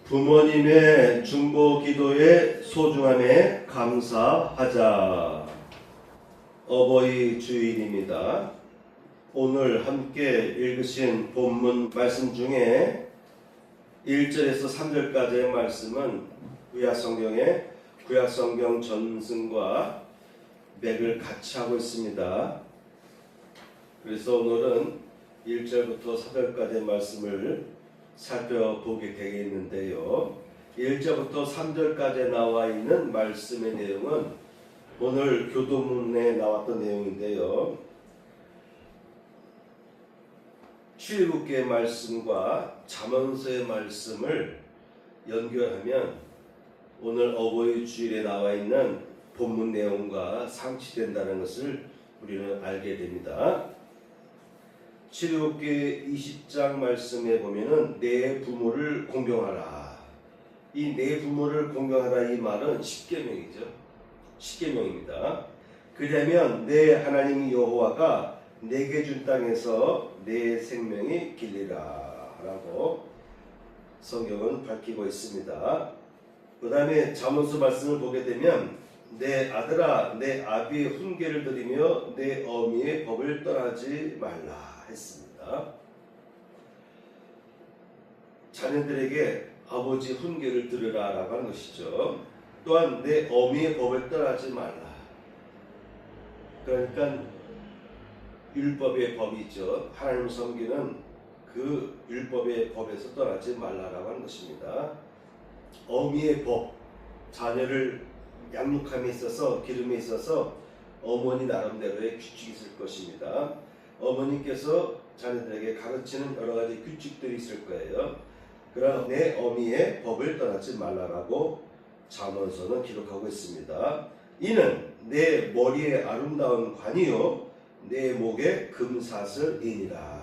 부모님의 중보 기도의 소중함에 감사하자. 어버이 주일입니다. 오늘 함께 읽으신 본문 말씀 중에 1절에서 3절까지의 말씀은 구약성경 전승과 맥을 같이 하고 있습니다. 그래서 오늘은 1절부터 4절까지의 말씀을 살펴보게 되겠는데요. 1절부터 3절까지 나와 있는 말씀의 내용은 오늘 교도문에 나왔던 내용인데요. 출애굽기의 말씀과 잠언서의 말씀을 연결하면 오늘 어버이 주일에 나와 있는 본문 내용과 상치된다는 것을 우리는 알게 됩니다. 출애굽기 20장 말씀에 보면은 내 부모를 공경하라. 이 내 부모를 공경하라 이 말은 십계명이죠. 십계명입니다. 그러면 내 하나님 여호와가 내게 준 땅에서 내 생명이 길리라 라고 성경은 밝히고 있습니다. 그 다음에 잠언서 말씀을 보게 되면 내 아들아 내 아비의 훈계를 들으며 내 어미의 법을 떠나지 말라 했습니다. 자녀들에게 아버지 훈계를 들으라 라고 하는 것이죠. 또한 내 어미의 법을 떠나지 말라. 그러니까 율법의 법이죠. 하나님 섬기는 그 율법의 법에서 떠나지 말라라고 하는 것입니다. 어미의 법, 자녀를 양육함에 있어서 기름에 있어서 어머니 나름대로의 규칙이 있을 것입니다. 어머니께서 자녀들에게 가르치는 여러 가지 규칙들이 있을 거예요. 그러나 내 어미의 법을 떠나지 말라라고 잠언서는 기록하고 있습니다. 이는 내 머리에 아름다운 관이요 내 목에 금사슬이니라.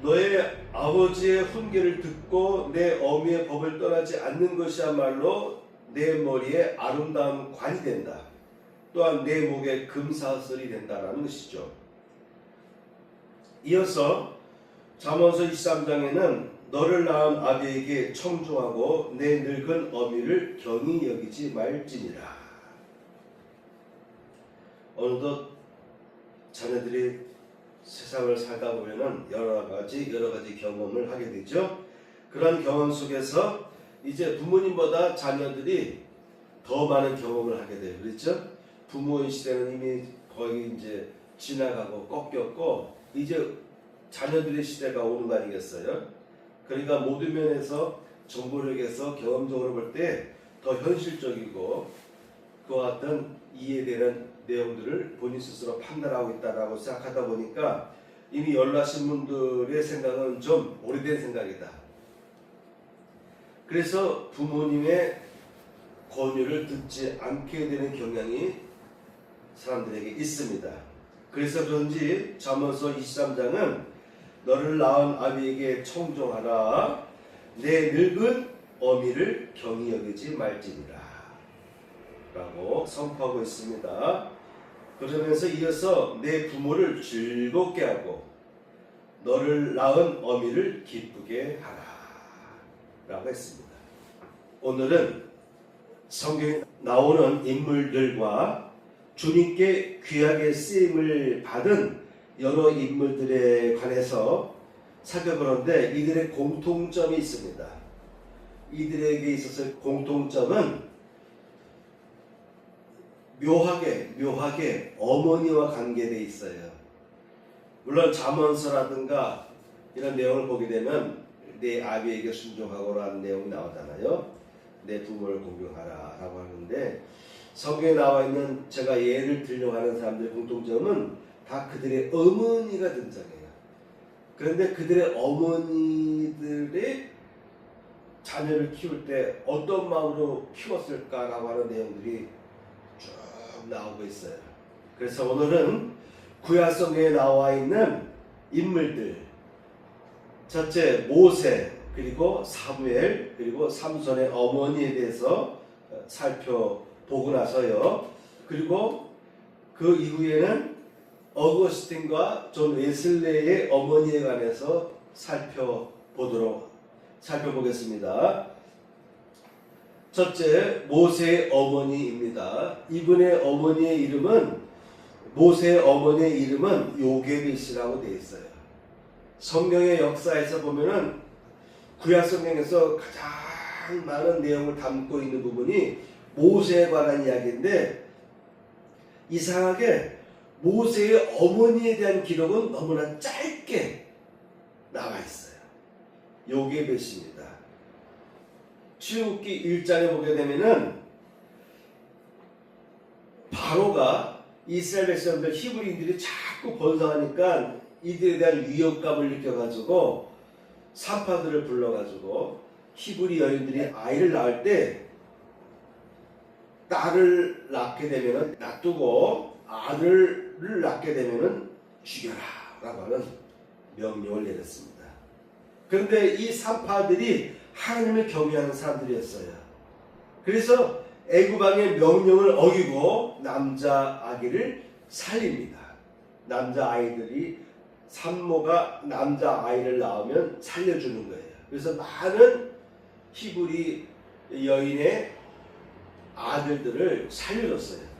너의 아버지의 훈계를 듣고 내 어미의 법을 떠나지 않는 것이야말로 내 머리에 아름다운 관이 된다. 또한 내 목에 금사슬이 된다라는 것이죠. 이어서 잠언서 23장에는 너를 낳은 아비에게 청종하고 내 늙은 어미를 경히 여기지 말지니라. 어느덧 자녀들이 세상을 살다 보면은 여러 가지 경험을 하게 되죠. 그런 경험 속에서 이제 부모님보다 자녀들이 더 많은 경험을 하게 돼요. 그렇죠? 부모의 시대는 이미 거의 이제 지나가고 꺾였고 이제 자녀들의 시대가 오는 거 아니겠어요? 그러니까 모든 면에서 정보력에서 경험적으로 볼 때 더 현실적이고 그와 같은 이해되는 내용들을 본인 스스로 판단하고 있다라고 생각하다 보니까 이미 연락하신 분들의 생각은 좀 오래된 생각이다. 그래서 부모님의 권유를 듣지 않게 되는 경향이 사람들에게 있습니다. 그래서 그런지 잠언서 23장은 너를 낳은 아비에게 청종하라. 내 늙은 어미를 경히 여기지 말지니라 라고 선포하고 있습니다. 그러면서 이어서 내 부모를 즐겁게 하고 너를 낳은 어미를 기쁘게 하라 라고 했습니다. 오늘은 성경에 나오는 인물들과 주님께 귀하게 쓰임을 받은 여러 인물들에 관해서 살펴보는데 이들의 공통점이 있습니다. 이들에게 있어서 공통점은 묘하게 어머니와 관계되어 있어요. 물론 잠언서라든가 이런 내용을 보게 되면 내 아비에게 순종하고라는 내용이 나오잖아요. 내 부모를 공경하라 라고 하는데 성경에 나와 있는 제가 예를 들려고 하는 사람들의 공통점은 다 그들의 어머니가 등장해요. 그런데 그들의 어머니들의 자녀를 키울 때 어떤 마음으로 키웠을까라고 하는 내용들이 쭉 나오고 있어요. 그래서 오늘은 구약성경에 나와 있는 인물들, 첫째 모세, 그리고 사무엘, 그리고 삼손의 어머니에 대해서 살펴보고 나서요. 그리고 그 이후에는 어거스틴과 존 웨슬레의 어머니에 관해서 살펴보도록 살펴보겠습니다. 첫째, 모세의 어머니입니다. 이분의 어머니의 이름은 모세의 어머니의 이름은 요게벳이라고 되어 있어요. 성경의 역사에서 보면은 구약 성경에서 가장 많은 내용을 담고 있는 부분이 모세에 관한 이야기인데 이상하게 모세의 어머니에 대한 기록은 너무나 짧게 나와 있어요. 요게벳입니다. 출애굽기 1장에 보게 되면은 바로가 이스라엘 백성들 히브리인들이 자꾸 번성하니까 이들에 대한 위협감을 느껴가지고 산파들을 불러가지고 히브리 여인들이 아이를 낳을 때 딸을 낳게 되면은 놔두고 아들을 낳게 되면은 죽여라 라고 하는 명령을 내렸습니다. 그런데 이 산파들이 하나님을 경외하는 사람들이었어요. 그래서 애굽 왕의 명령을 어기고 남자 아기를 살립니다. 남자 아이들이 산모가 남자 아이를 낳으면 살려주는 거예요. 그래서 많은 히브리 여인의 아들들을 살려줬어요.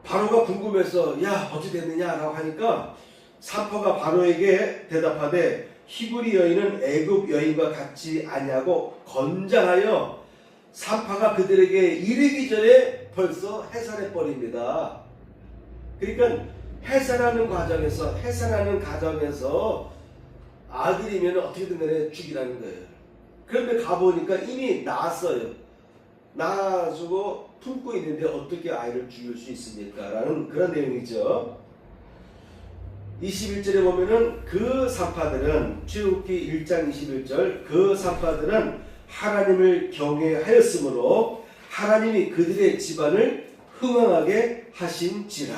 바로가 궁금해서 야 어찌 됐느냐라고 하니까 산파가 바로에게 대답하되 히브리 여인은 애굽 여인과 같지 아니하고 건장하여 산파가 그들에게 이르기 전에 벌써 해산해 버립니다. 그러니까 해산하는 과정에서 아들이면 어떻게든 간에 죽이라는 거예요. 그런데 가보니까 이미 낳았어요. 낳아주고 품고 있는데 어떻게 아이를 죽일 수 있습니까? 라는 그런 내용이죠. 21절에 보면은 그 산파들은 출애굽기 1장 21절 그 산파들은 하나님을 경외하였으므로 하나님이 그들의 집안을 흥왕하게 하신지라.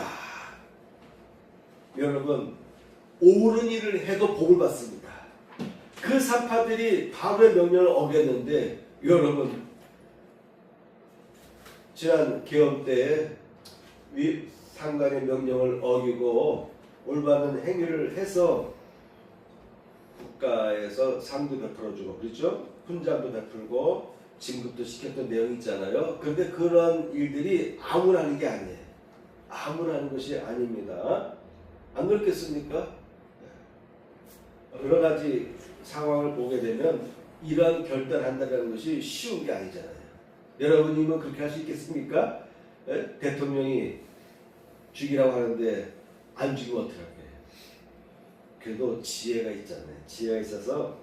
여러분 옳은 일을 해도 복을 받습니다. 그 산파들이 바로의 명령을 어겼는데 여러분 지난 계엄 때 상관의 명령을 어기고 올바른 행위를 해서 국가에서 상도 베풀어주고 그렇죠? 훈장도 베풀고 진급도 시켰던 내용이 있잖아요. 그런데 그런 일들이 아무나 하는 게 아니에요. 아무나 하는 것이 아닙니다. 안 그렇겠습니까? 여러 가지 상황을 보게 되면 이러한 결단한다는 것이 쉬운 게 아니잖아요. 여러분이면 그렇게 할 수 있겠습니까? 대통령이 죽이라고 하는데 안 죽이면 어떡할 거예요? 그래도 지혜가 있잖아요. 지혜가 있어서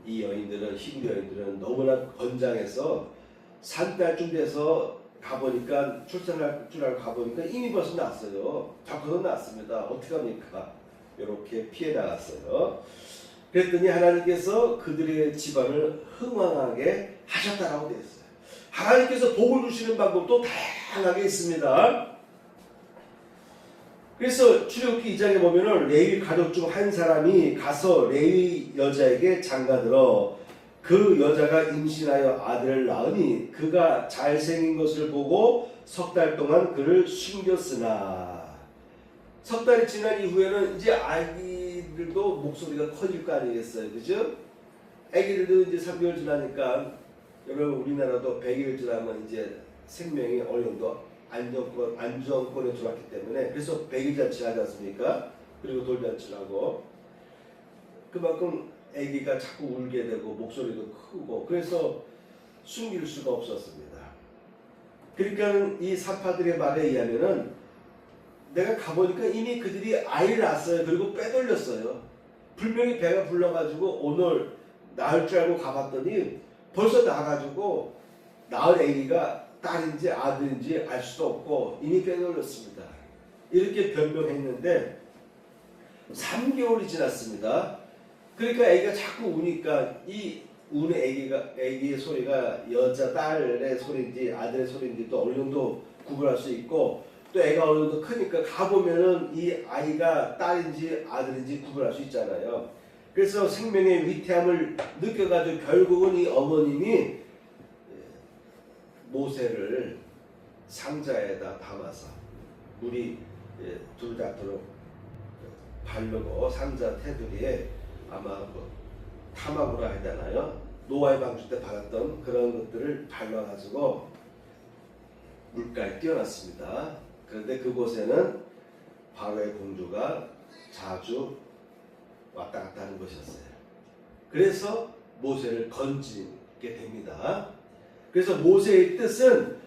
이 여인들은 히브리 여인들은 너무나 건장해서 산딸쯤 돼서 가보니까 출산할 줄 알고 가보니까 이미 벌써 났어요. 덕후도 났습니다. 어떻게 합니까? 이렇게 피해 나갔어요. 그랬더니 하나님께서 그들의 집안을 흥왕하게 하셨다라고 되어 있어요. 하나님께서 복을 주시는 방법도 다양하게 있습니다. 그래서 출애굽기 2장에 보면은 레위 가족 중 한 사람이 가서 레위 여자에게 장가들어 그 여자가 임신하여 아들을 낳으니 그가 잘생긴 것을 보고 석 달 동안 그를 숨겼으나 석 달이 지난 이후에는 이제 아기들도 목소리가 커질 거 아니겠어요, 그죠? 아기들도 이제 3개월 지나니까 여러분 우리나라도 100일 지나면 이제 생명이 어느 정도 안정권에 들어왔기 때문에 그래서 100일 잔치를 하지 않습니까? 그리고 돌잔치를 하고 그만큼 아기가 자꾸 울게 되고 목소리도 크고 그래서 숨길 수가 없었습니다. 그러니까 이 산파들의 말에 의하면은 내가 가보니까 이미 그들이 아이를 낳았어요. 그리고 빼돌렸어요. 분명히 배가 불러가지고 오늘 낳을 줄 알고 가봤더니 벌써 나가지고 낳은 아기가 딸인지 아들인지 알 수도 없고 이미 빼돌렸습니다. 이렇게 변명했는데 3개월이 지났습니다. 그러니까 아기가 자꾸 우니까 이 우는 아기의 소리가 여자 딸의 소리인지 아들의 소리인지 또 어느 정도 구분할 수 있고 또 애가 어느 정도 크니까 가보면은 이 아이가 딸인지 아들인지 구분할 수 있잖아요. 그래서 생명의 위태함을 느껴가지고 결국은 이 어머님이 모세를 상자에다 담아서 물이 둘 닿도록 바르고 상자 테두리에 아마 뭐 타막으로 해야 되나요? 노아의 방주 때 받았던 그런 것들을 밟아가지고 물가에 띄어놨습니다. 그런데 그곳에는 바로의 공주가 자주 왔다 갔다 하는 것이었어요. 그래서 모세를 건지게 됩니다. 그래서 모세의 뜻은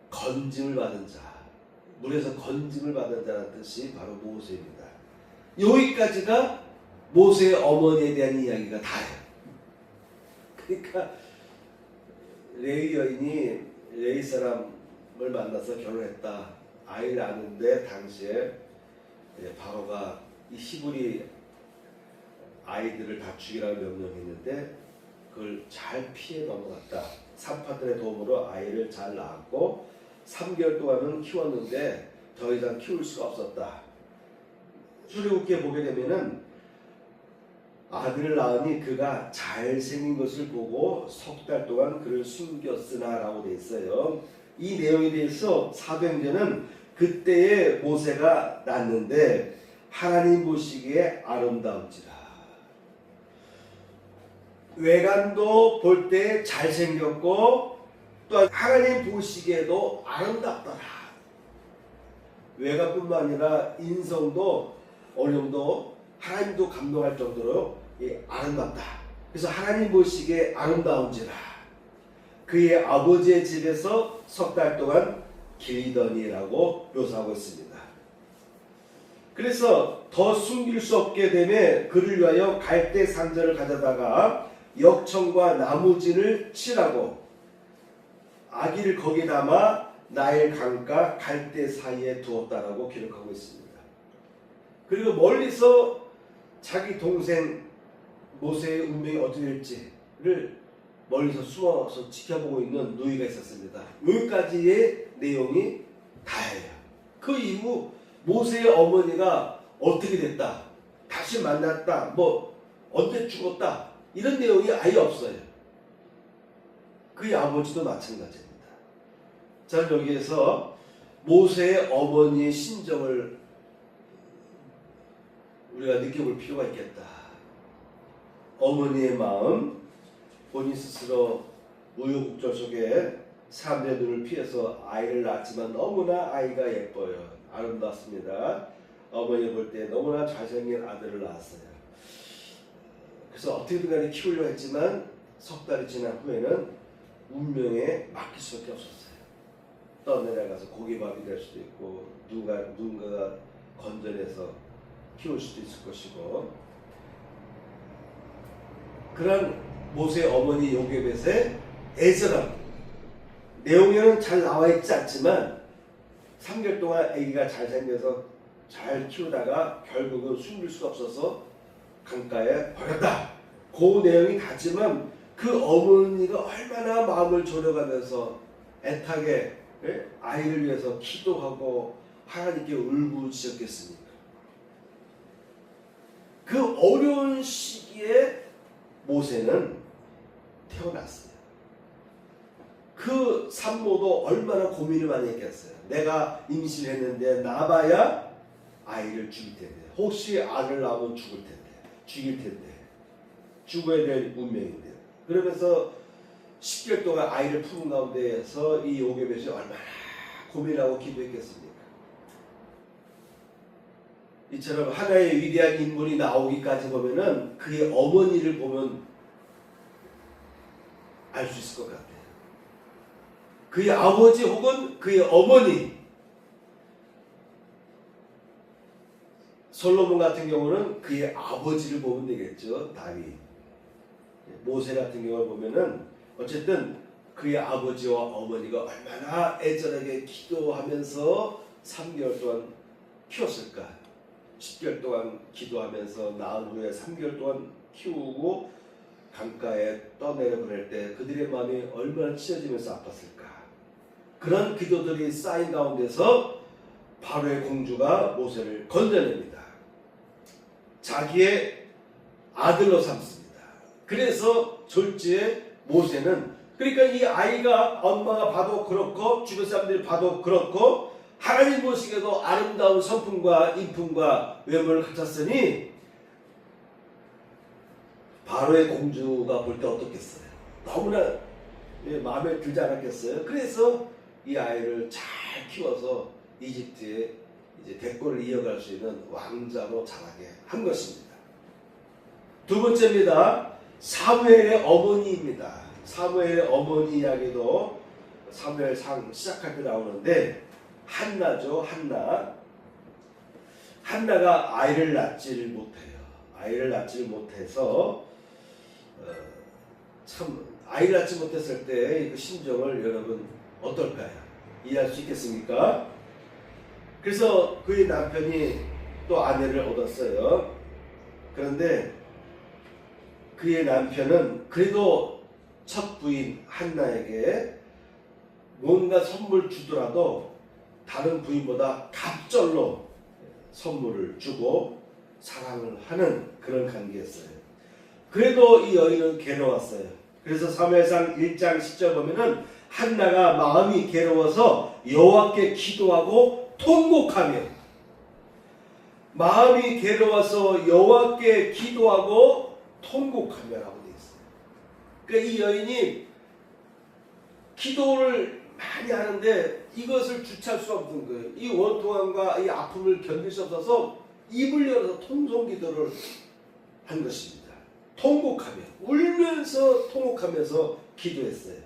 건짐을 받은 자, 물에서 건짐을 받은 자라는 뜻이 바로 모세입니다. 여기까지가 모세의 어머니에 대한 이야기가 다예요. 그러니까 레위 여인이 레위 사람을 만나서 결혼했다. 아이를 낳았는데 당시에 바로가 이 히브리 아이들을 다 죽이라고 명령했는데 그걸 잘 피해 넘어갔다. 산파들의 도움으로 아이를 잘 낳았고 3개월 동안은 키웠는데 더 이상 키울 수가 없었다. 출애굽기에 보게 되면은 아들을 낳으니 그가 잘생긴 것을 보고 석 달 동안 그를 숨겼으나 라고 되어 있어요. 이 내용에 대해서 사도행전은 그때의 모세가 낳는데 하나님 보시기에 아름다운지라. 외관도 볼 때 잘생겼고 또 하나님 보시기에도 아름답더라. 외관뿐만 아니라 인성도 어느 정도 하나님도 감동할 정도로 아름답다. 그래서 하나님 보시기에 아름다운지라. 그의 아버지의 집에서 석 달 동안 기르더니라고 묘사하고 있습니다. 그래서 더 숨길 수 없게 되매 그를 위하여 갈대 상자를 가져다가 역청과 나무진을 칠하고 아기를 거기에 담아 나일 강가 갈대 사이에 두었다라고 기록하고 있습니다. 그리고 멀리서 자기 동생 모세의 운명이 어떻게 될지를 멀리서 숨어서 지켜보고 있는 누이가 있었습니다. 여기까지의 내용이 다예요. 그 이후 모세의 어머니가 어떻게 됐다, 다시 만났다, 뭐 언제 죽었다 이런 내용이 아예 없어요. 그의 아버지도 마찬가지입니다. 자, 여기에서 모세의 어머니의 심정을 우리가 느껴볼 필요가 있겠다. 어머니의 마음, 본인 스스로 우여곡절 속에 사람들의 눈을 피해서 아이를 낳았지만 너무나 아이가 예뻐요. 아름답습니다. 어머니 볼 때 너무나 잘생긴 아들을 낳았어요. 그래서 어떻게든 간에 키우려고 했지만 석 달이 지난 후에는 운명에 맡길 수밖에 없었어요. 떠내려가서 고기밥이 될 수도 있고 누군가가 건져내서 키울 수도 있을 것이고, 그런 모세의 어머니 요게벳의 애절함, 내용에는 잘 나와 있지 않지만 3개월 동안 아기가 잘생겨서 잘 키우다가 결국은 숨길 수가 없어서 강가에 버렸다. 그 내용이 같지만 그 어머니가 얼마나 마음을 졸여가면서 애타게 아이를 위해서 기도하고 하나님께 울부짖었겠습니까? 그 어려운 시기에 모세는 태어났어요. 그 산모도 얼마나 고민을 많이 했겠어요. 내가 임신했는데 낳아봐야 아이를 죽일 텐데, 혹시 아들 낳으면 죽일 텐데, 죽어야 될 운명인데, 그러면서 10개월 동안 아이를 품은 가운데에서 이 요게벳이 얼마나 고민하고 기도했겠습니까? 이처럼 하나의 위대한 인물이 나오기까지 보면은 그의 어머니를 보면 알 수 있을 것 같아요. 그의 아버지 혹은 그의 어머니, 솔로몬 같은 경우는 그의 아버지를 보면 되겠죠. 다윗. 모세 같은 경우를 보면은 어쨌든 그의 아버지와 어머니가 얼마나 애절하게 기도하면서 3개월 동안 키웠을까. 10개월 동안 기도하면서 낳은 후에 3개월 동안 키우고 강가에 떠내려 보낼 때 그들의 마음이 얼마나 찢어지면서 아팠을까. 그런 기도들이 쌓인 가운데서 바로의 공주가 모세를 건져냅니다. 자기의 아들로 삼습니다. 그래서 졸지에 모세는, 그러니까 이 아이가 엄마가 봐도 그렇고 주변 사람들이 봐도 그렇고 하나님 보시기에도 아름다운 성품과 인품과 외모를 갖췄으니 바로의 공주가 볼 때 어떻겠어요? 너무나 마음에 들지 않았겠어요? 그래서 이 아이를 잘 키워서 이집트의 이제 대권을 이어갈 수 있는 왕자로 자라게 한 것입니다. 두 번째입니다. 사무엘의 어머니입니다. 사무엘의 어머니 이야기도 사무엘상 시작할 때 나오는데 한나죠. 한나가 아이를 낳지를 못해요. 아이를 낳지를 못해서 참 아이를 낳지 못했을 때 그 심정을 여러분 어떨까요? 이해할 수 있겠습니까? 그래서 그의 남편이 또 아내를 얻었어요. 그런데 그의 남편은 그래도 첫 부인 한나에게 뭔가 선물 주더라도 다른 부인보다 갑절로 선물을 주고 사랑을 하는 그런 관계였어요. 그래도 이 여인은 괴로웠어요. 그래서 사무엘상 1장 10절 보면은 한나가 마음이 괴로워서 여호와께 기도하고 통곡하며, 마음이 괴로워서 여호와께 기도하고 통곡하며라고 되어 있어요. 그러니까 이 여인이 기도를 많이 하는데 이것을 주체할 수 없는 거예요. 이 원통함과 이 아픔을 견딜 수 없어서 입을 열어서 통성기도를 한 것입니다. 통곡하며, 울면서 통곡하면서 기도했어요.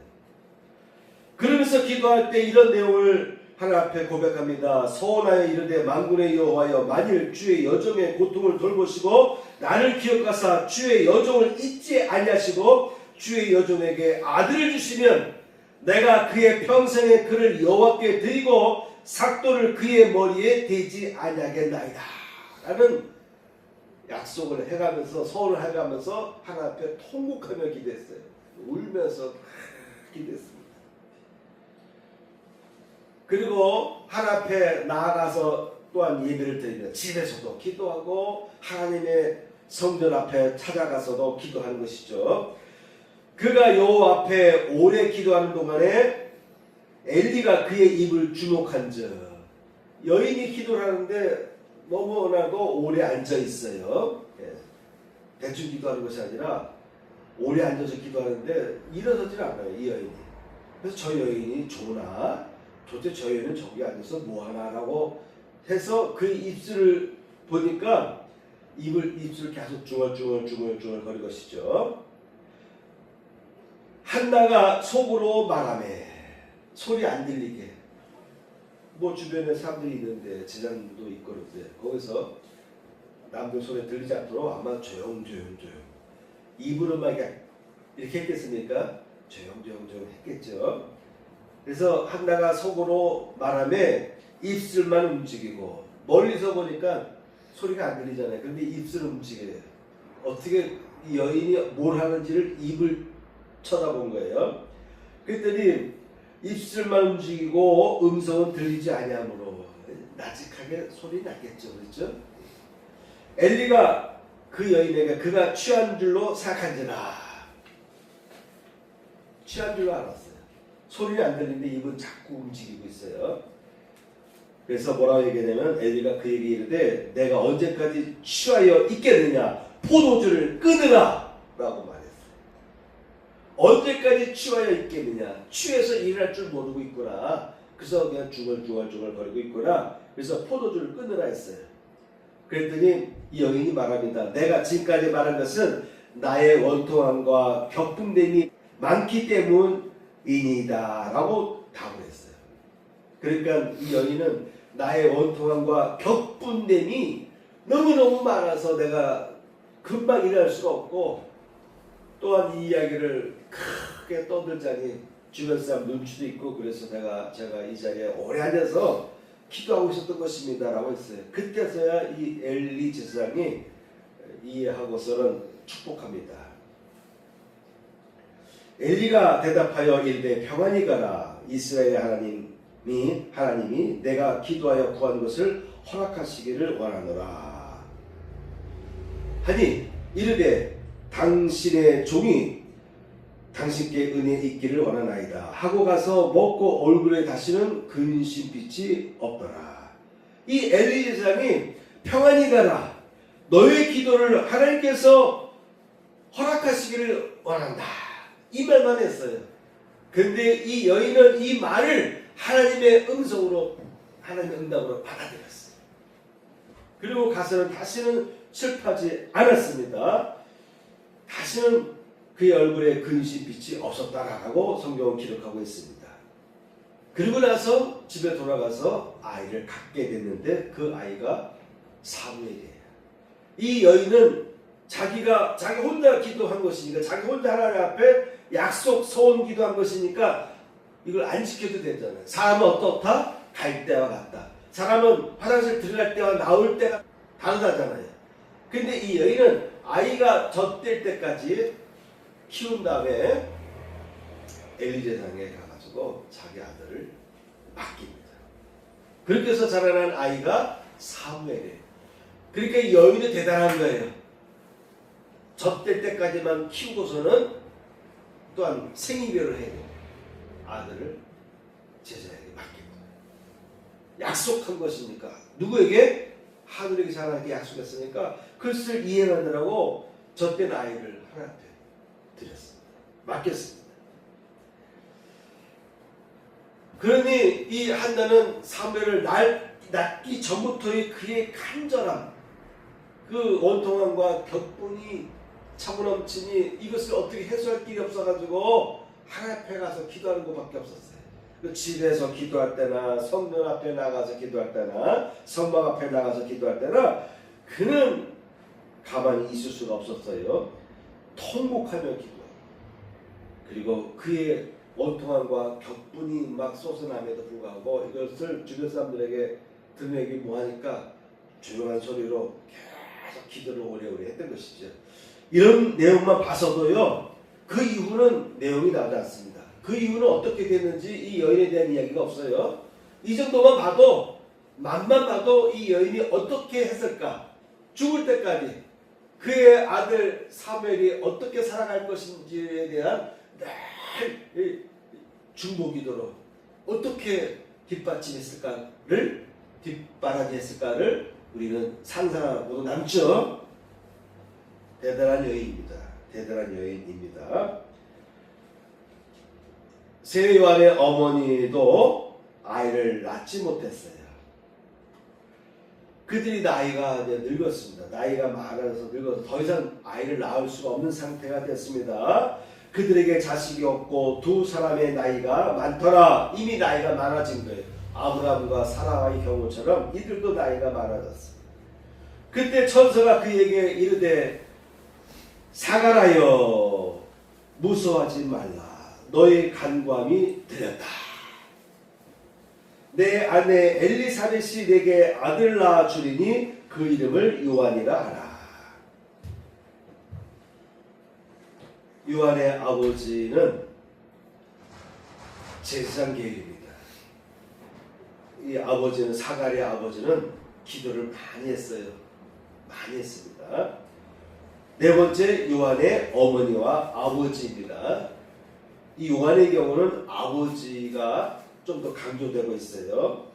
그러면서 기도할 때 이런 내용을 하나님 앞에 고백합니다. 서원하여 이르되 만군의 여호와여, 만일 주의 여종의 고통을 돌보시고 나를 기억하사 주의 여종을 잊지 아니하시고 주의 여종에게 아들을 주시면 내가 그의 평생의 그를 여호와께 드리고 삭도를 그의 머리에 대지 아니하겠나이다 라는 약속을 해가면서, 서원을 해가면서 하나님 앞에 통곡하며 기도했어요. 울면서 기도했습니다. 그리고 하나님 앞에 나아가서 또한 예배를 드리며 집에서도 기도하고 하나님의 성전 앞에 찾아가서도 기도하는 것이죠. 그가 여호와 앞에 오래 기도하는 동안에 엘리가 그의 입을 주목한즉, 여인이 기도를 하는데 너무나도 오래 앉아 있어요. 대충 기도하는 것이 아니라 오래 앉아서 기도하는데 일어서질 않아요, 이 여인이. 그래서 저 여인이 좋으나 도대체 저 여인은 저기 앉아서 뭐하나라고 해서 그 입술을 보니까 입술 계속 중얼중얼 거릴 것이죠. 한나가 속으로 말하매, 소리 안 들리게. 뭐 주변에 사람들이 있는데 제자들도 있고 그런데 거기서 남들 소리 들리지 않도록 아마 조용 입으로만 이렇게 했겠습니까? 조용 했겠죠. 그래서 한나가 속으로 말하며 입술만 움직이고, 멀리서 보니까 소리가 안 들리잖아요. 그런데 입술을 움직여요. 어떻게 이 여인이 뭘 하는지를 입을 쳐다본 거예요. 그랬더니 입술만 움직이고 음성은 들리지 아니하므로 나직하게 소리 났겠죠. 그렇죠? 엘리가 그 여인에게 그가 취한 줄로 생각한지라, 취한 줄로 알았어요. 소리는 안 들리는데 입은 자꾸 움직이고 있어요. 그래서 뭐라고 얘기하냐면 엘리가 그에게 이르되 내가 언제까지 취하여 있겠느냐, 포도주를 끊으라 라고 말했어요. 언제까지 취하여 있겠느냐, 취해서 일할 줄 모르고 있구나. 그래서 그냥 중얼거리고 있구나. 그래서 포도주를 끊으라 했어요. 그랬더니 이 여인이 말합니다. 내가 지금까지 말한 것은 나의 원통함과 격분됨이 많기 때문이니다 라고 답을 했어요. 그러니까 이 여인은 나의 원통함과 격분됨이 너무너무 많아서 내가 금방 일할 수가 없고, 또한 이 이야기를 크게 떠들자니 주변 사람 눈치도 있고, 그래서 제가 이 자리에 오래 앉아서 기도하고 있었던 것입니다 라고 했어요. 그때서야 이 엘리 제사장이 이해하고서는 축복합니다. 엘리가 대답하여 이르되 평안히 가라. 이스라엘 하나님이 내가 기도하여 구한 것을 허락하시기를 원하노라 하니 이르되 당신의 종이 당신께 은혜 있기를 원하나이다 하고 가서 먹고 얼굴에 다시는 근심빛이 없더라. 이 엘리 제사장이 평안히 가라, 너의 기도를 하나님께서 허락하시기를 원한다. 이 말만 했어요. 근데 이 여인은 이 말을 하나님의 음성으로, 하나님의 응답으로 받아들였어요. 그리고 가서는 다시는 슬퍼하지 않았습니다. 다시는 그의 얼굴에 근심 빛이 없었다라고 성경은 기록하고 있습니다. 그리고 나서 집에 돌아가서 아이를 갖게 됐는데 그 아이가 사무엘이에요. 이 여인은 자기 혼자 기도한 것이니까, 자기 혼자 하나님 앞에 약속 서원 기도한 것이니까 이걸 안 지켜도 되잖아요. 사람은 어떻다? 갈 때와 같다. 사람은 화장실 들어갈 때와 나올 때가 다르다잖아요. 근데 이 여인은 아이가 젖될 때까지 키운 다음에 엘리 제사장에 가가지고 자기 아들을 맡깁니다. 그렇게 해서 자라난 아이가 사무엘이에요. 그러니까 이 여인은 대단한 거예요. 젖될 때까지만 키우고서는 또한 생이별을 해야 돼요. 아들을 제사장에게 맡깁니다. 약속한 것이니까. 누구에게? 하늘에게 자라나게 약속했으니까 그것을 이행하느라고 젖된 아이를 하나님께 드렸습니다. 맡겼습니다. 그러니 이 한나는 사무엘을 낳기 전부터의 그의 간절함, 그 원통함과 격분이 차고 넘치니 이것을 어떻게 해소할 길이 없어가지고 하나님 앞에 가서 기도하는 것밖에 없었어요. 그 집에서 기도할 때나 성전 앞에 나가서 기도할 때나 성막 앞에 나가서 기도할 때나 그는 가만히 있을 수가 없었어요. 통곡하며 기도하고, 그리고 그의 원통함과 격분이 막 솟아남에도 불구하고 이것을 주변 사람들에게 들으기 뭐하니까 조용한 소리로 계속 기도를 오래오래 했던 것이죠. 이런 내용만 봐서도요, 그 이후는 내용이 나오지 않습니다. 그 이후는 어떻게 됐는지 이 여인에 대한 이야기가 없어요. 이 정도만 봐도, 맛만 봐도 이 여인이 어떻게 했을까, 죽을 때까지 그의 아들 사무엘이 어떻게 살아갈 것인지에 대한 늘 중보기도로 어떻게 뒷받침했을까를, 뒷바라지했을까를 우리는 상상하고도 남죠. 대단한 여인입니다. 대단한 여인입니다. 세 요한의 어머니도 아이를 낳지 못했어요. 그들이 나이가 이제 늙었습니다. 나이가 많아서 늙어서 더 이상 아이를 낳을 수가 없는 상태가 됐습니다. 그들에게 자식이 없고 두 사람의 나이가 많더라. 이미 나이가 많아진 거예요. 아브라함과 사라의 경우처럼 이들도 나이가 많아졌어요. 그때 천사가 그에게 이르되 사가라여 무서워하지 말라. 너의 간구함이 들렸다. 내 아내 엘리사벳이 내게 아들 낳아 주리니 그 이름을 요한이라 하라. 요한의 아버지는 제사장 계열입니다. 이 아버지는, 사가랴 아버지는 기도를 많이 했어요. 많이 했습니다. 네 번째, 요한의 어머니와 아버지입니다. 이 요한의 경우는 아버지가 좀 더 강조되고 있어요.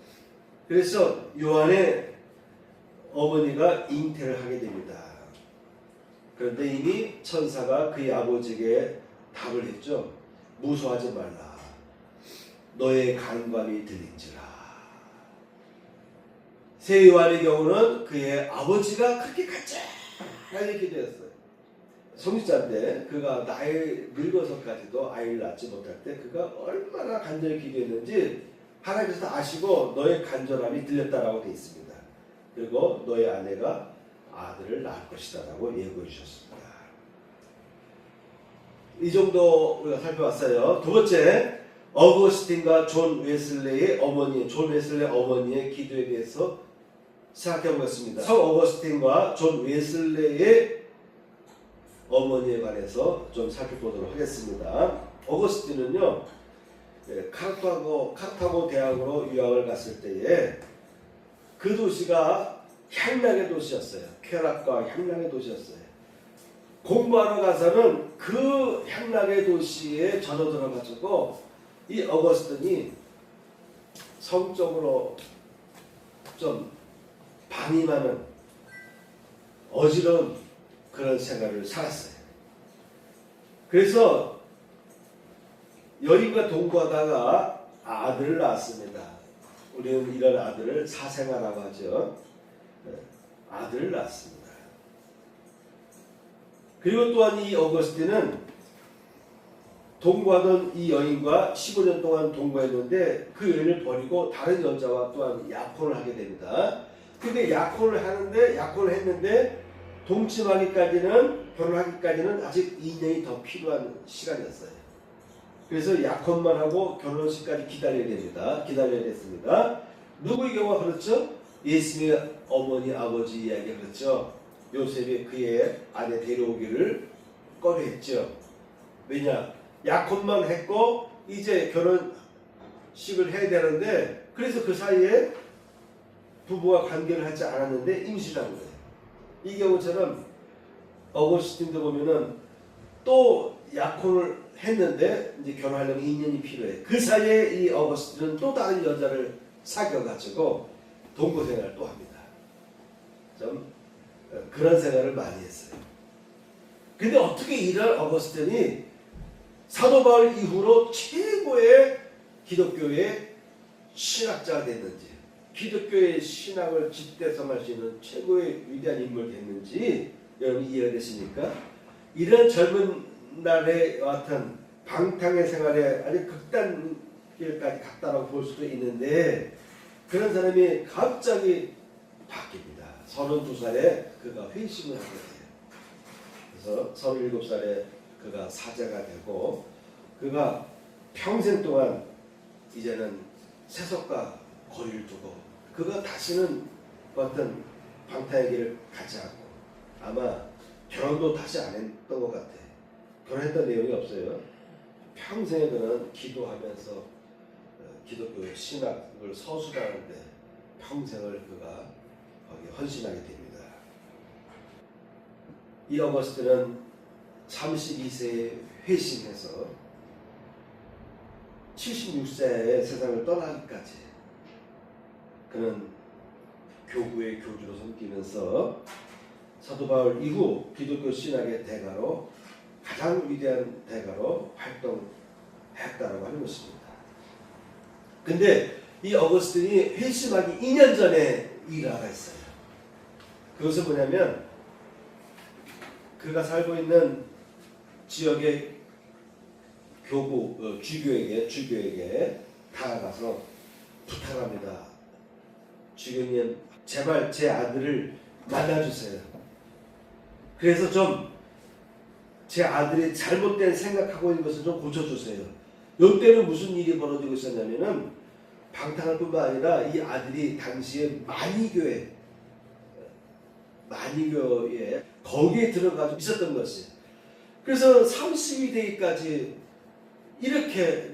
그래서 요한의 어머니가 잉태를 하게 됩니다. 그런데 이미 천사가 그의 아버지에게 답을 했죠. 무서워하지 말라. 너의 간구함이 들린지라. 세 요한의 경우는 그의 아버지가 그렇게 간절하게 기도했어요. 성직자인데 그가 나이 늙어서까지도 아이를 낳지 못할 때 그가 얼마나 간절히 기도했는지 하나님께서 다 아시고 너의 간절함이 들렸다라고 되어 있습니다. 그리고 너의 아내가 아들을 낳을 것이다 라고 예고해 주셨습니다. 이 정도 우리가 살펴봤어요. 두 번째, 어거스틴과 존 웨슬레의 어머니의 기도에 대해서 생각해 보겠습니다. 성 어거스틴과 존 웨슬레의 어머니에 관해서 좀 살펴보도록 하겠습니다. 어거스틴은요, 카르타고 대학으로 유학을 갔을 때에 그 도시가 향락의 도시였어요. 쾌락과 향락의 도시였어요. 공부하러 가서는 그 향락의 도시에 젖어들어가지고 이 어거스틴이 성적으로 좀 방임하는 어지러운 그런 생활을 살았어요. 그래서 여인과 동거하다가 아들을 낳았습니다. 우리는 이런 아들을 사생아라고 하죠. 아들을 낳았습니다. 그리고 또한 이 어거스틴은 동거하던 이 여인과 15년 동안 동거했는데 그 여인을 버리고 다른 여자와 또한 약혼을 하게 됩니다. 근데 약혼을 했는데 동침하기까지는, 결혼하기까지는 아직 2년이 더 필요한 시간이었어요. 그래서 약혼만 하고 결혼식까지 기다려야 됩니다. 기다려야 됐습니다. 누구의 경우가 그렇죠? 예수님의 어머니 아버지 이야기 그렇죠. 요셉이 그의 아내 데려오기를 꺼려했죠. 왜냐? 약혼만 했고 이제 결혼식을 해야 되는데, 그래서 그 사이에 부부와 관계를 하지 않았는데 임신한 거예요. 이 경우처럼 어거스틴도 보면은 또 약혼을 했는데 이제 결혼하려면 2년이 필요해. 그 사이에 이 어거스틴은 또 다른 여자를 사귀어가지고 동거 생활을 또 합니다. 좀 그런 생활을 많이 했어요. 근데 어떻게 이런 어거스틴이 사도 바울 이후로 최고의 기독교의 신학자가 됐는지, 기독교의 신학을 집대성할 수 있는 최고의 위대한 인물이 됐는지 여러분 이해가 되십니까? 이런 젊은 날의 같은 방탕의 생활에 아주 극단길까지 갔다라고 볼 수도 있는데, 그런 사람이 갑자기 바뀝니다. 32살에 그가 회심을 하게 돼요. 그래서 37살에 그가 사제가 되고, 그가 평생 동안 이제는 세속과 거리를 두고 그가 다시는 어떤 방탕의 길을 가지 않고, 아마 결혼도 다시 안 했던 것 같아. 결혼했던 내용이 없어요. 평생에 그는 기도하면서 기독교 신학을 서술하는데 평생을 그가 거기에 헌신하게 됩니다. 이 어거스틴은 32세에 회심해서 76세에 세상을 떠나기까지 그는 교구의 교주로 섬기면서 사도 바울 이후 기독교 신학의 대가로, 가장 위대한 대가로 활동했다라고 하는 것입니다. 근데 이 어거스틴이 회심하기 2년 전에 일화가 있어요. 그것은 뭐냐면, 그가 살고 있는 지역의 주교에게 다가가서 부탁합니다. 주교님, 제발 제 아들을 만나주세요. 그래서 좀 제 아들이 잘못된 생각하고 있는 것을 좀 고쳐주세요. 이때는 무슨 일이 벌어지고 있었냐면은, 방탕할 뿐만 아니라 이 아들이 당시에 만이교에 거기에 들어가서 있었던 것이. 그래서 30이 되기까지 이렇게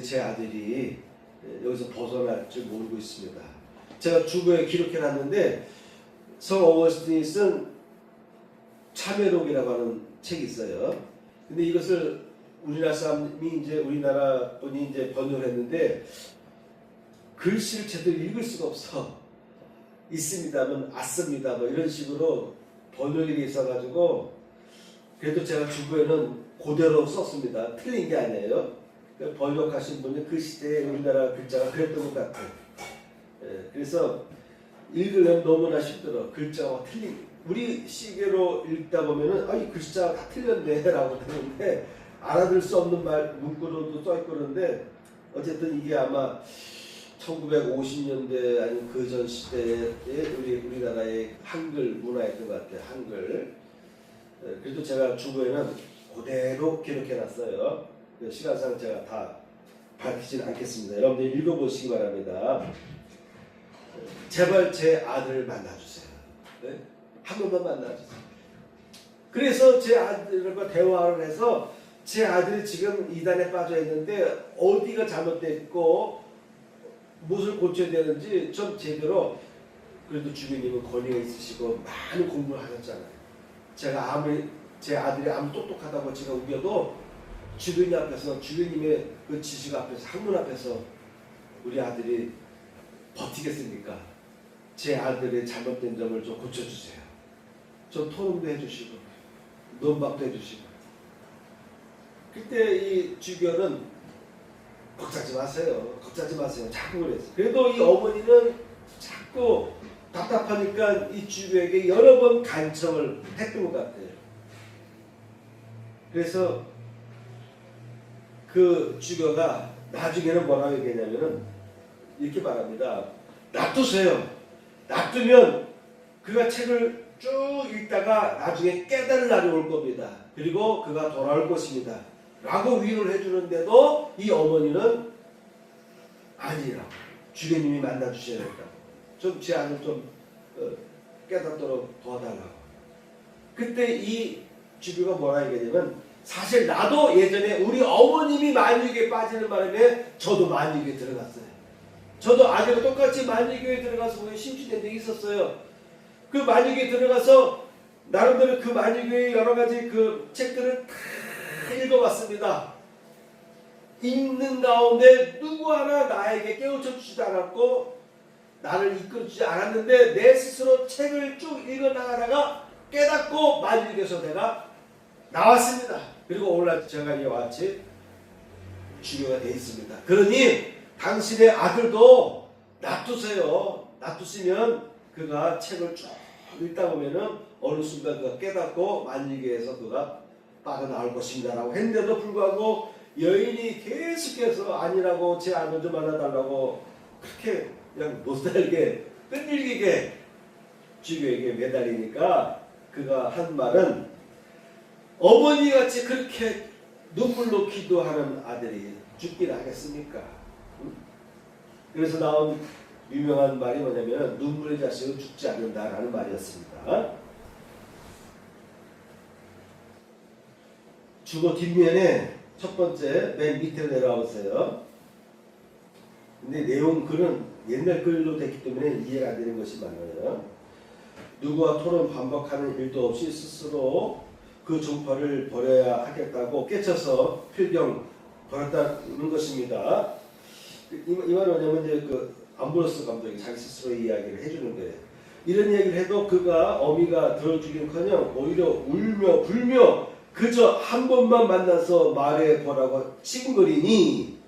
제 아들이 여기서 벗어날 줄 모르고 있습니다. 제가 주보에 기록해놨는데, 성 어거스틴이 쓴 참회록이라고 하는 책이 있어요. 근데 이것을 우리나라 분이 이제 번역을 했는데, 글씨를 제대로 읽을 수가 없어. 있습니다면 앗습니다 뭐 이런 식으로 번역이 돼 있어가지고, 그래도 제가 주보에는 그대로 썼습니다. 틀린 게 아니에요. 번역하신 분이 그 시대에 우리나라 글자가 그랬던 것 같아요. 그래서 읽으려면 너무나 힘들어. 글자가 틀린. 우리 시계로 읽다 보면은 이 글자가 다 틀렸네 라고 되는데, 알아들 수 없는 문구로도 써있고 그런데, 어쨌든 이게 아마 1950년대 아니면 그 전 시대에 우리나라의 한글 문화였던 것 같아요. 한글. 그래도 제가 주보에는 그대로 기록해놨어요. 시간상 제가 다 밝히지는 않겠습니다. 여러분들 읽어보시기 바랍니다. 제발 제 아들을 만나주세요. 네? 한 번만 만나주세요. 그래서 제 아들과 대화를 해서, 제 아들이 지금 이단에 빠져 있는데 어디가 잘못됐고 무엇을 고쳐야 되는지 좀 제대로, 그래도 주교님은 권위가 있으시고 많은 공부를 하셨잖아요. 제가 제 아들이 아무 똑똑하다고 제가 우겨도 주교님 앞에서, 주교님의 그 지식 앞에서, 학문 앞에서 우리 아들이 버티겠습니까? 제 아들의 잘못된 점을 좀 고쳐주세요. 좀 토론도 해주시고 논박도 해주시고. 그때 이 주결은 걱정하지 마세요. 걱정하지 마세요. 자꾸 그랬어요. 그래도 이 어머니는 자꾸 답답하니까 이 주교에게 여러 번 간청을 했던 것 같아요. 그래서 그 주교가 나중에는 뭐라고 얘기했냐면은 이렇게 말합니다. 놔두세요. 놔두면 그가 책을 쭉 읽다가 나중에 깨달을 날이 올 겁니다. 그리고 그가 돌아올 것입니다. 라고 위로를 해주는데도 이 어머니는 아니라고. 주교님이 만나주셔야 된다고. 좀 제 아들 좀 깨닫도록 도와달라고. 그때 이 주교가 뭐라 얘기하냐면 사실 나도 예전에 우리 어머님이 만유교에 빠지는 바람에 저도 만유교에 들어갔어요. 저도 아내가 똑같이 만유교에 들어가서 심취된 적이 있었어요. 그 만유교에 들어가서 나름대로 그 만유교의 여러 가지 그 책들을 다 읽어봤습니다. 읽는 가운데 누구 하나 나에게 깨우쳐 주지도 않았고 나를 이끌어주지 않았는데 내 스스로 책을 쭉 읽어나가다가 깨닫고 만유교에서 내가 나왔습니다. 그리고 오늘날 제가 이와 같이 주교가 되어 있습니다. 그러니 당신의 아들도 놔두세요. 놔두시면 그가 책을 쭉 읽다 보면은 어느 순간 그가 깨닫고 만유교에서 그가 빠져나올 것입니다. 라고 했는데도 불구하고 여인이 계속해서 아니라고 제 아들 좀 만나달라고 그렇게 그냥 못살게 끈질기게 주교에게 매달리니까 그가 한 말은 어머니같이 그렇게 눈물로 기도하는 아들이 죽기를 하겠습니까? 그래서 나온 유명한 말이 뭐냐면 눈물의 자식은 죽지 않는다라는 말이었습니다. 주거 뒷면에 첫 번째 맨 밑으로 내려와 보세요. 근데 내용 글은 옛날 글로 됐기 때문에 이해가 안 되는 것이 많아요. 누구와 토론 반박하는 일도 없이 스스로 그 종파를 버려야 하겠다고 깨쳐서 필경 버렸다는 것입니다. 이 말은 뭐냐면 이제 그 암브로스 감독이 자기 스스로 이야기를 해주는 거예요. 이런 이야기를 해도 그가 어미가 들어주긴커녕 오히려 울며 불며 그저 한 번만 만나서 말해보라고 찡거리니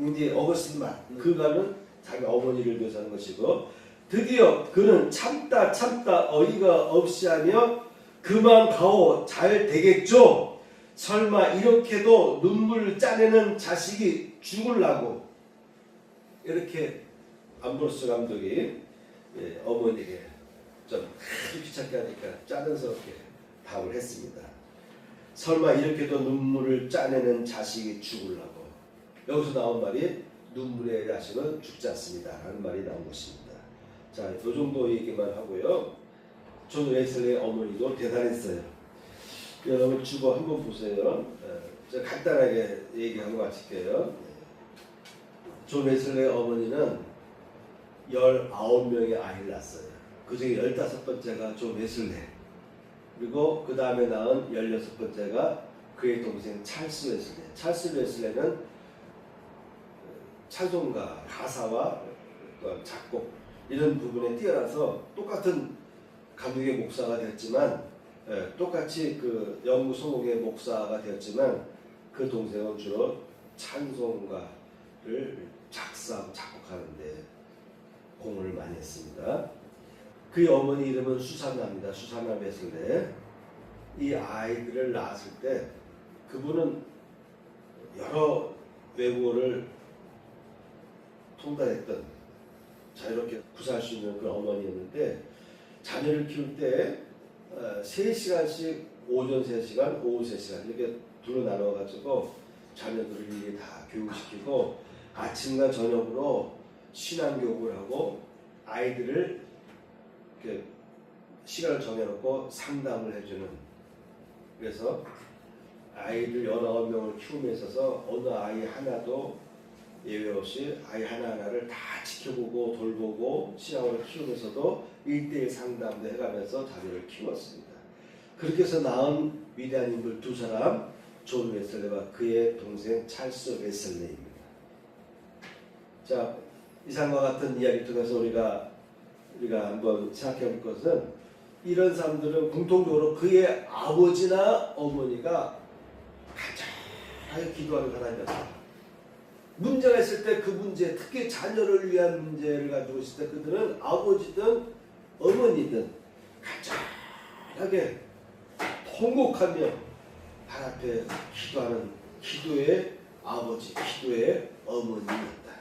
이제 어거스틴 말 그가는 자기 어머니를 묘사하는 것이고 드디어 그는 참다 어이가 없이 하며 그만 가오 잘 되겠죠. 설마 이렇게도 눈물을 짜내는 자식이 죽을라고 이렇게 암브로스 감독이 어머니에게 좀 아주 귀찮게 하니까 짜증스럽게 답을 했습니다. 설마 이렇게도 눈물을 짜내는 자식이 죽을라고. 여기서 나온 말이 눈물의 자식은 죽지 않습니다 라는 말이 나온 것입니다. 자, 이 정도 얘기만 하고요. 존 웨슬리의 어머니도 대단했어요. 여러분 주보 한번 보세요. 제가 간단하게 얘기하고 마칠게요. 존 웨슬리의 어머니는 19명의 아이를 낳았어요. 그 중에 15번째가 존 웨슬리. 그리고 그 다음에 낳은 16번째가 그의 동생 찰스 웨슬리. 찰스 웨슬리는 찬송가, 가사와 작곡 이런 부분에 뛰어나서 똑같은 감독의 목사가 되었지만 똑같이 그 영국 성공의 목사가 되었지만 그 동생은 주로 찬송가를 작곡하는데 공을 많이 했습니다. 그의 어머니 이름은 수산나입니다. 수산나 웨슬리. 이 아이들을 낳았을 때 그분은 여러 외국어를 통달했던 자유롭게 구사할 수 있는 그런 어머니였는데 자녀를 키울 때 3시간씩 오전 3시간, 오후 3시간 이렇게 둘로 나눠가지고 자녀들을 일일이 다 교육시키고 아침과 저녁으로 신앙교육을 하고 아이들을 이렇게 시간을 정해놓고 상담을 해주는. 그래서 아이들 19명을 키움에 있어서 어느 아이 하나도 예외 없이 아이 하나하나를 다 지켜보고 돌보고 신앙으로 키우면서도 1:1 상담도 해가면서 자녀를 키웠습니다. 그렇게 해서 낳은 위대한 인물 두 사람, 존 웨슬리와 그의 동생 찰스 웨슬리입니다. 자, 이상과 같은 이야기를 통해서 우리가 한번 생각해 볼 것은 이런 사람들은 공통적으로 그의 아버지나 어머니가 가장 간절하게 기도하는 하나님이다. 문제가 있을 때 그 문제, 특히 자녀를 위한 문제를 가지고 있을 때 그들은 아버지든 어머니든 간절하게 통곡하며 하나님 앞에 기도하는 기도의 아버지, 기도의 어머니였다.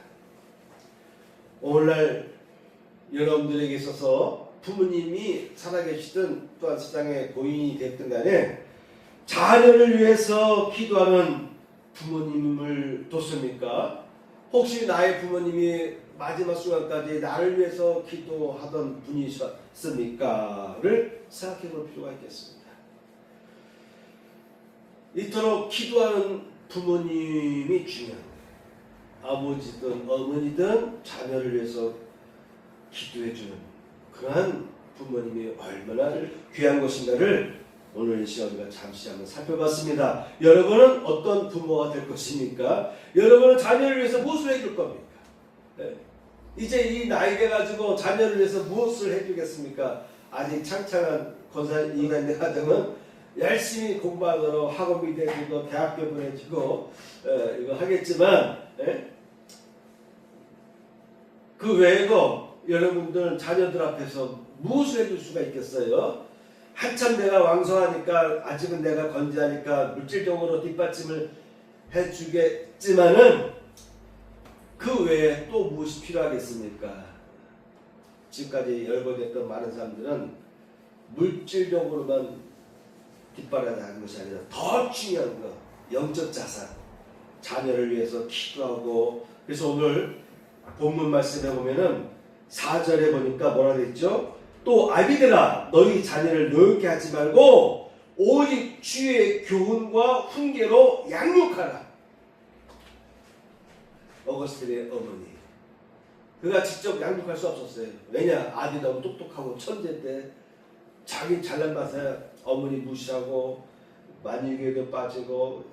오늘날 여러분들에게 있어서 부모님이 살아계시든 또한 세상에 고인이 됐든 간에 자녀를 위해서 기도하는 부모님을 뒀습니까? 혹시 나의 부모님이 마지막 순간까지 나를 위해서 기도하던 분이셨습니까?를 생각해 볼 필요가 있겠습니다. 이토록 기도하는 부모님이 중요합니다. 아버지든 어머니든 자녀를 위해서 기도해주는 그러한 부모님이 얼마나 귀한 것인가를 오늘 이 시간 우리가 잠시 한번 살펴봤습니다. 여러분은 어떤 부모가 될 것입니까? 여러분은 자녀를 위해서 무엇을 해줄 겁니까? 네. 이제 이 나이 돼가지고 자녀를 위해서 무엇을 해주겠습니까? 아직 창창한 권사님의 가정은 열심히 공부하도록 학원비 대주고 대학교 보내주고 이거 하겠지만 그 외에도 여러분들 자녀들 앞에서 무엇을 해줄 수가 있겠어요? 한참 내가 왕성하니까 아직은 내가 건재하니까 물질적으로 뒷받침을 해주겠지만은 그 외에 또 무엇이 필요하겠습니까? 지금까지 열거됐던 많은 사람들은 물질적으로만 뒷바라지하는 것이 아니라 더 중요한 거 영적 자산, 자녀를 위해서 기도하고. 그래서 오늘 본문 말씀에 보면은 4절에 보니까 뭐라 그랬죠? 또 아비들아 너희 자녀를 노엽게 하지 말고 오직 주의 교훈과 훈계로 양육하라. 어거스틴의 어머니, 그가 직접 양육할 수 없었어요. 왜냐? 아들이 너무 똑똑하고 천재인데 자기 잘난 맛에 어머니 무시하고 만유교에도 빠지고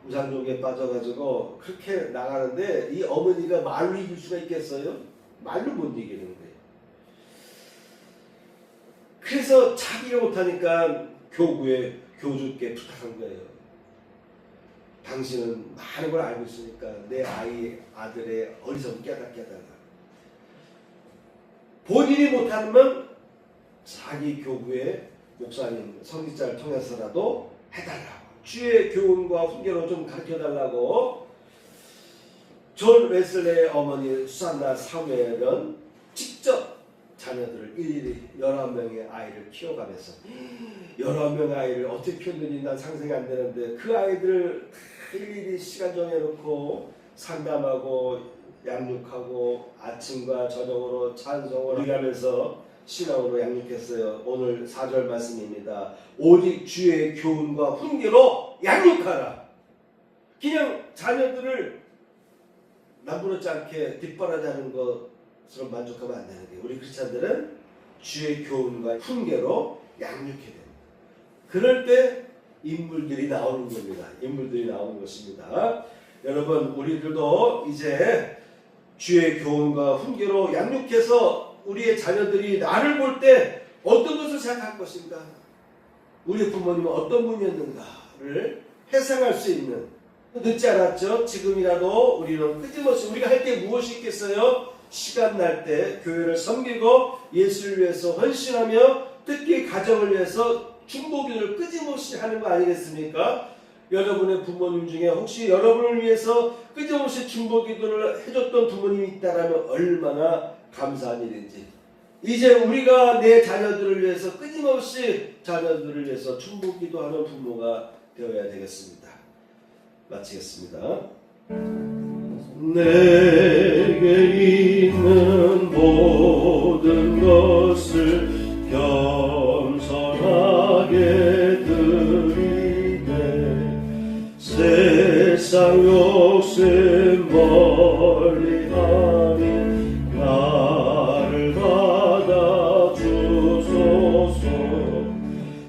우상종에 빠져가지고 그렇게 나가는데 이 어머니가 말로 이길 수가 있겠어요? 말로 못 이기는 거예요. 그래서 자기가 못하니까 교구에 교주께 부탁한 거예요. 당신은 많은 걸 알고 있으니까 내 아들의 어리석음 깨달아라. 본인이 못하면 자기 교구의 목사님, 성직자를 통해서라도 해달라고. 주의 교훈과 훈계로 좀 가르쳐달라고. 존 웨슬레의 어머니 수산나 사무엘은 직접 자녀들을 일일이 11명의 아이를 키워가면서 11명의 아이를 어떻게 키웠는지 난 상상이 안 되는데 그 아이들을 일일이 시간 정해놓고 상담하고 양육하고 아침과 저녁으로 찬송을 하면서 신앙으로 양육했어요. 오늘 4절 말씀입니다. 오직 주의 교훈과 훈계로 양육하라. 그냥 자녀들을 남부럽지 않게 뒷바라지하는 것으로 만족하면 안 되는 거예요. 우리 크리스찬들은 주의 교훈과 훈계로 양육해야 됩니다. 그럴 때 인물들이 나오는 겁니다. 인물들이 나오는 것입니다. 여러분, 우리들도 이제 주의 교훈과 훈계로 양육해서 우리의 자녀들이 나를 볼 때 어떤 것을 생각할 것인가, 우리 부모님은 어떤 분이었는가를 회상할 수 있는, 늦지 않았죠? 지금이라도 우리는 끊임없이 우리가 할 게 무엇이 있겠어요? 시간 날 때 교회를 섬기고 예수를 위해서 헌신하며 특히 가정을 위해서 중보기도를 끊임없이 하는 거 아니겠습니까? 여러분의 부모님 중에 혹시 여러분을 위해서 끊임없이 중보기도를 해줬던 부모님이 있다면 얼마나 감사한 일인지. 이제 우리가 내 자녀들을 위해서 끊임없이 자녀들을 위해서 중보기도하는 부모가 되어야 되겠습니다. 마치겠습니다. 내게 있는 모든 것을 겸손하게 드리네. 세상 욕심 멀리하니 나를 받아주소서.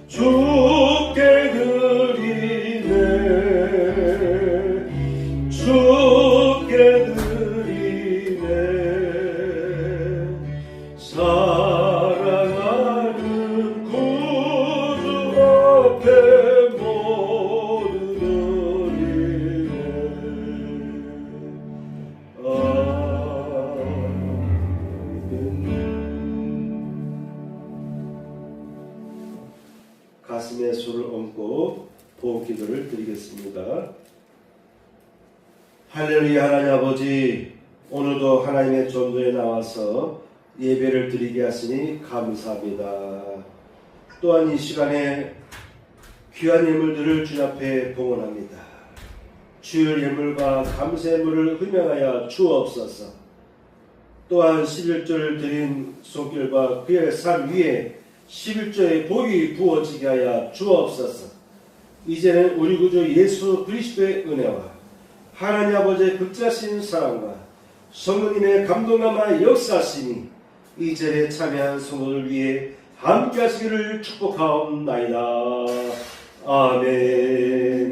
주께 드리네. 주께 드리네. 사랑하는 구주 앞에 모든 보기도를 드리겠습니다. 할렐루야. 하나님 아버지, 오늘도 하나님의 전도에 나와서 예배를 드리게 하시니 감사합니다. 또한 이 시간에 귀한 예물들을 주 앞에 봉헌합니다. 주의 예물과 감사예물을 흠양하여 주옵소서. 또한 11조를 드린 손길과 그의 삶 위에 11조의 복이 부어지게 하여 주옵소서. 이제는 우리 구주 예수 그리스도의 은혜와 하나님 아버지의 극자신 사랑과 성령님의 감동함과 역사하심이 이 절에 참여한 성도들 위해 함께 하시기를 축복하옵나이다. 아멘.